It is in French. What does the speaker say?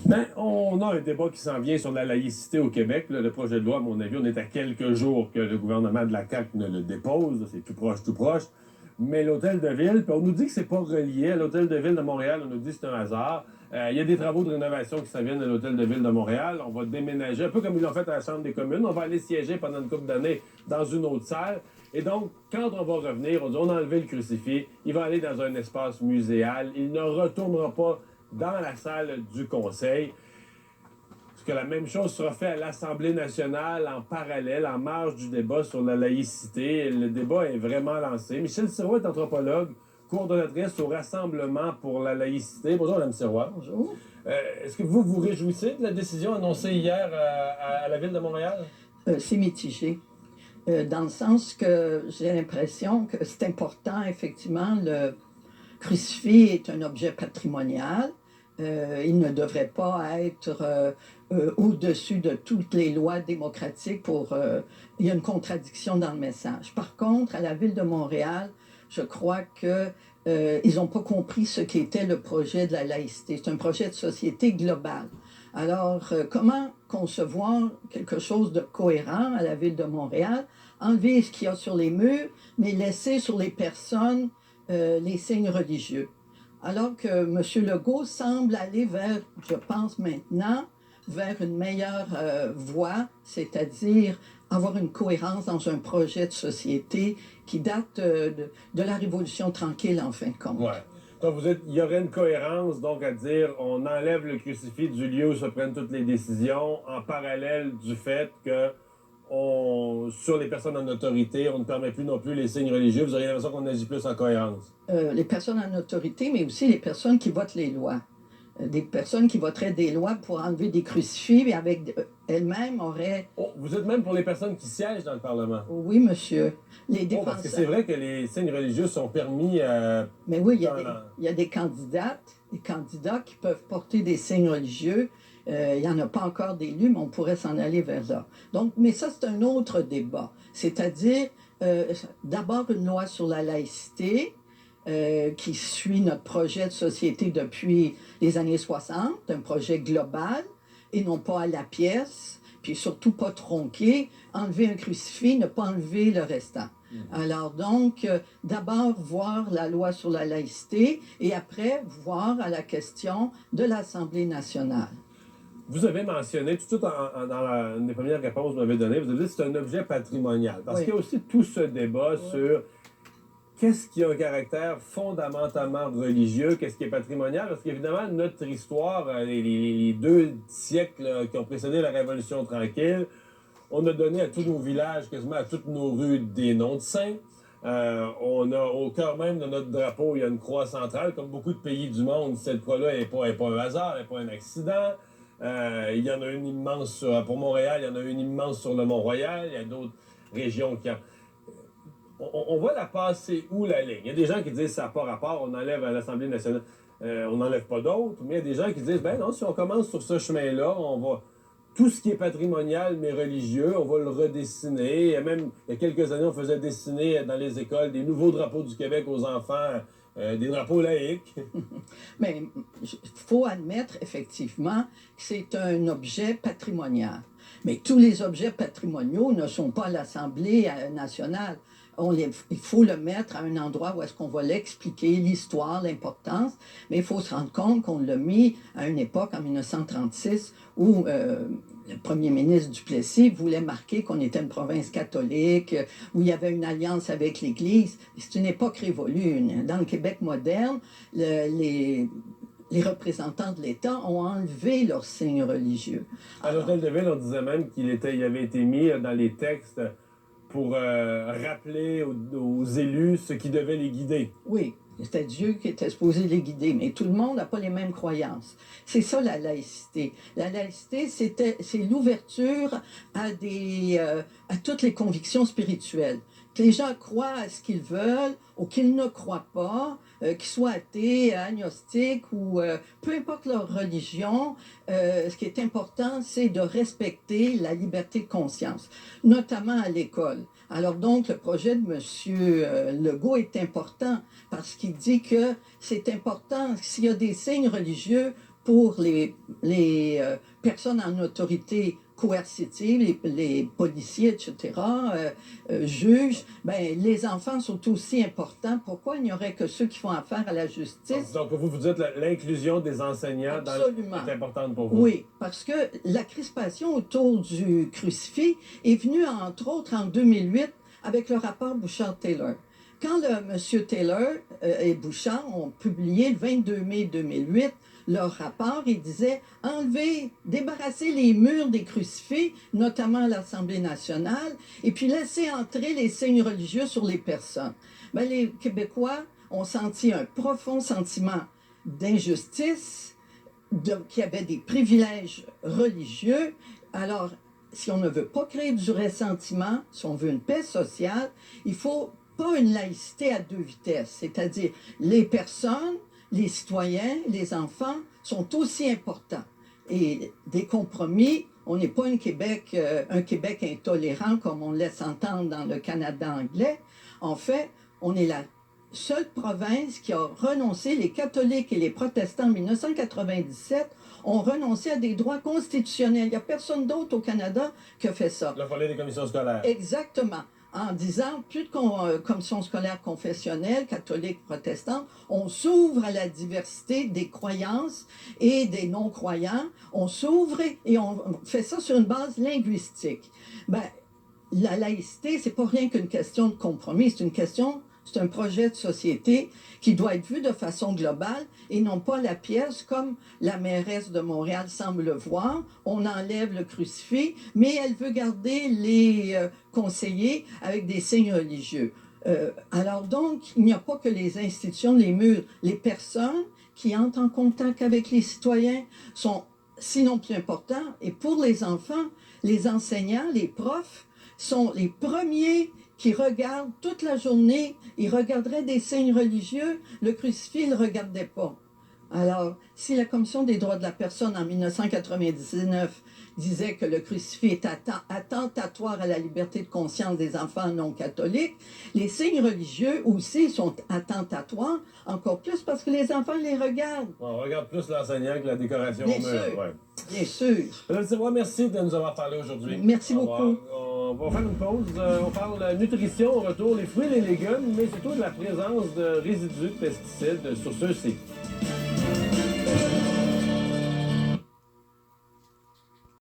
Ben, on a un débat qui s'en vient sur la laïcité au Québec. Là. Le projet de loi, à mon avis, on est à quelques jours que le gouvernement de la CAQ ne le dépose. C'est tout proche, tout proche. Mais l'hôtel de ville, puis on nous dit que c'est pas relié à l'hôtel de ville de Montréal. On nous dit que c'est un hasard. Il y a des travaux de rénovation qui s'en viennent à l'hôtel de ville de Montréal. On va déménager, un peu comme ils l'ont fait à la Chambre des communes. On va aller siéger pendant une couple d'années dans une autre salle. Et donc, quand on va revenir, on dit on a enlevé le crucifix. Il va aller dans un espace muséal. Il ne retournera pas dans la salle du conseil. Est-ce que la même chose sera faite à l'Assemblée nationale en parallèle, en marge du débat sur la laïcité? Le débat est vraiment lancé. Michèle Sirois est anthropologue, coordonnatrice au Rassemblement pour la laïcité. Bonjour, Mme Sirois. Bonjour. Est-ce que vous vous réjouissez de la décision annoncée hier à la Ville de Montréal? C'est mitigé. Dans le sens que j'ai l'impression que c'est important, effectivement, le crucifix est un objet patrimonial. Il ne devrait pas être au-dessus de toutes les lois démocratiques il y a une contradiction dans le message. Par contre, à la Ville de Montréal, je crois que ils n'ont pas compris ce qu'était le projet de la laïcité. C'est un projet de société globale. Alors, comment concevoir quelque chose de cohérent à la Ville de Montréal, enlever ce qu'il y a sur les murs, mais laisser sur les personnes les signes religieux? Alors que M. Legault semble aller vers, je pense maintenant, vers une meilleure voie, c'est-à-dire avoir une cohérence dans un projet de société qui date de la Révolution tranquille, en fin de compte. Ouais. Donc, il y aurait une cohérence, donc, à dire on enlève le crucifix du lieu où se prennent toutes les décisions, en parallèle du fait que sur les personnes en autorité, on ne permet plus non plus les signes religieux. Vous auriez l'impression qu'on agit plus en cohérence. Les personnes en autorité, mais aussi les personnes qui votent les lois. Des personnes qui voteraient des lois pour enlever des crucifix, mais avec elles-mêmes auraient... Oh, vous êtes même pour les personnes qui siègent dans le Parlement? Oui, monsieur. Les défenseurs... Parce que c'est vrai que les signes religieux sont permis... Mais oui, il y a des candidats qui peuvent porter des signes religieux. Il n'y en a pas encore d'élus, mais on pourrait s'en aller vers là. Donc, mais ça, c'est un autre débat. C'est-à-dire, d'abord, une loi sur la laïcité, qui suit notre projet de société depuis les années 60, un projet global, et non pas à la pièce, puis surtout pas tronqué, enlever un crucifix, ne pas enlever le restant. Alors donc, d'abord voir la loi sur la laïcité, et après voir à la question de l'Assemblée nationale. Vous avez mentionné, tout de suite dans une des premières réponses que vous m'avez données, vous avez dit que c'est un objet patrimonial. Parce qu'il y a aussi tout ce débat sur qu'est-ce qui a un caractère fondamentalement religieux, qu'est-ce qui est patrimonial? Parce qu'évidemment, notre histoire, les 2 siècles qui ont précédé la Révolution tranquille, on a donné à tous nos villages, quasiment à toutes nos rues, des noms de saints. On a au cœur même de notre drapeau, il y a une croix centrale. Comme beaucoup de pays du monde, cette croix-là n'est pas un hasard, elle n'est pas un accident. Il y en a une immense pour Montréal, il y en a une immense sur le Mont-Royal. Il y a d'autres régions qui ont... On va la passer où, la ligne? Il y a des gens qui disent ça n'a pas rapport, on enlève à l'Assemblée nationale, on n'enlève pas d'autres, mais il y a des gens qui disent, ben non, si on commence sur ce chemin-là, on va... Tout ce qui est patrimonial mais religieux, on va le redessiner. Il y a quelques années, on faisait dessiner dans les écoles des nouveaux drapeaux du Québec aux enfants, des drapeaux laïques. Mais il faut admettre, effectivement, que c'est un objet patrimonial. Mais tous les objets patrimoniaux ne sont pas à l'Assemblée nationale. Il faut le mettre à un endroit où est-ce qu'on va l'expliquer, l'histoire, l'importance, mais il faut se rendre compte qu'on l'a mis à une époque, en 1936, où le premier ministre Duplessis voulait marquer qu'on était une province catholique, où il y avait une alliance avec l'Église. C'est une époque révolue. Dans le Québec moderne, les représentants de l'État ont enlevé leurs signes religieux. À l'Hôtel de Ville, on disait même qu'il avait été mis dans les textes pour rappeler aux élus ce qui devait les guider. Oui, c'était Dieu qui était supposé les guider, mais tout le monde n'a pas les mêmes croyances. C'est ça la laïcité. La laïcité, c'est l'ouverture à toutes les convictions spirituelles. Que les gens croient à ce qu'ils veulent ou qu'ils ne croient pas, qu'ils soient athées, agnostiques ou peu importe leur religion, ce qui est important, c'est de respecter la liberté de conscience, notamment à l'école. Alors donc, le projet de M. Legault est important parce qu'il dit que c'est important, s'il y a des signes religieux, pour les personnes en autorité coercitive, les policiers, etc., juges, ben, les enfants sont aussi importants. Pourquoi il n'y aurait que ceux qui font affaire à la justice? Donc vous dites l'inclusion des enseignants est importante pour vous. Oui, parce que la crispation autour du crucifix est venue, entre autres, en 2008, avec le rapport Bouchard-Taylor. Quand M. Taylor et Bouchard ont publié le 22 mai 2008 leur rapport, ils disaient enlever, débarrasser les murs des crucifix, notamment à l'Assemblée nationale, et puis laisser entrer les signes religieux sur les personnes. Ben, les Québécois ont senti un profond sentiment d'injustice, qu'il y avait des privilèges religieux. Alors, si on ne veut pas créer du ressentiment, si on veut une paix sociale, il faut pas une laïcité à deux vitesses, c'est-à-dire les personnes, les citoyens, les enfants sont aussi importants. Et des compromis, on n'est pas un Québec intolérant comme on laisse entendre dans le Canada anglais. En fait, on est la seule province qui a renoncé, les catholiques et les protestants en 1997 ont renoncé à des droits constitutionnels. Il n'y a personne d'autre au Canada qui a fait ça. Le volet des commissions scolaires. Exactement. En disant, plus de commissions scolaires confessionnelles, catholiques, protestantes, on s'ouvre à la diversité des croyances et des non-croyants. On s'ouvre et on fait ça sur une base linguistique. Ben, la laïcité, c'est pas rien qu'une question de compromis, c'est un projet de société qui doit être vu de façon globale et non pas la pièce comme la mairesse de Montréal semble le voir. On enlève le crucifix, mais elle veut garder les conseillers avec des signes religieux. Alors donc, il n'y a pas que les institutions, les murs, les personnes qui entrent en contact avec les citoyens sont sinon plus importants. Et pour les enfants, les enseignants, les profs sont les premiers qui regardent toute la journée, ils regarderaient des signes religieux, le crucifix, ils ne le regardaient pas. Alors, si la Commission des droits de la personne en 1999 disait que le crucifix est attentatoire à la liberté de conscience des enfants non catholiques, les signes religieux aussi sont attentatoires, encore plus parce que les enfants les regardent. On regarde plus l'enseignant que la décoration au mur. Ouais. Bien sûr. Madame Sirois, merci de nous avoir parlé aujourd'hui. Merci beaucoup. On va faire une pause. On parle nutrition au retour, les fruits et les légumes, mais surtout de la présence de résidus de pesticides sur ceux-ci.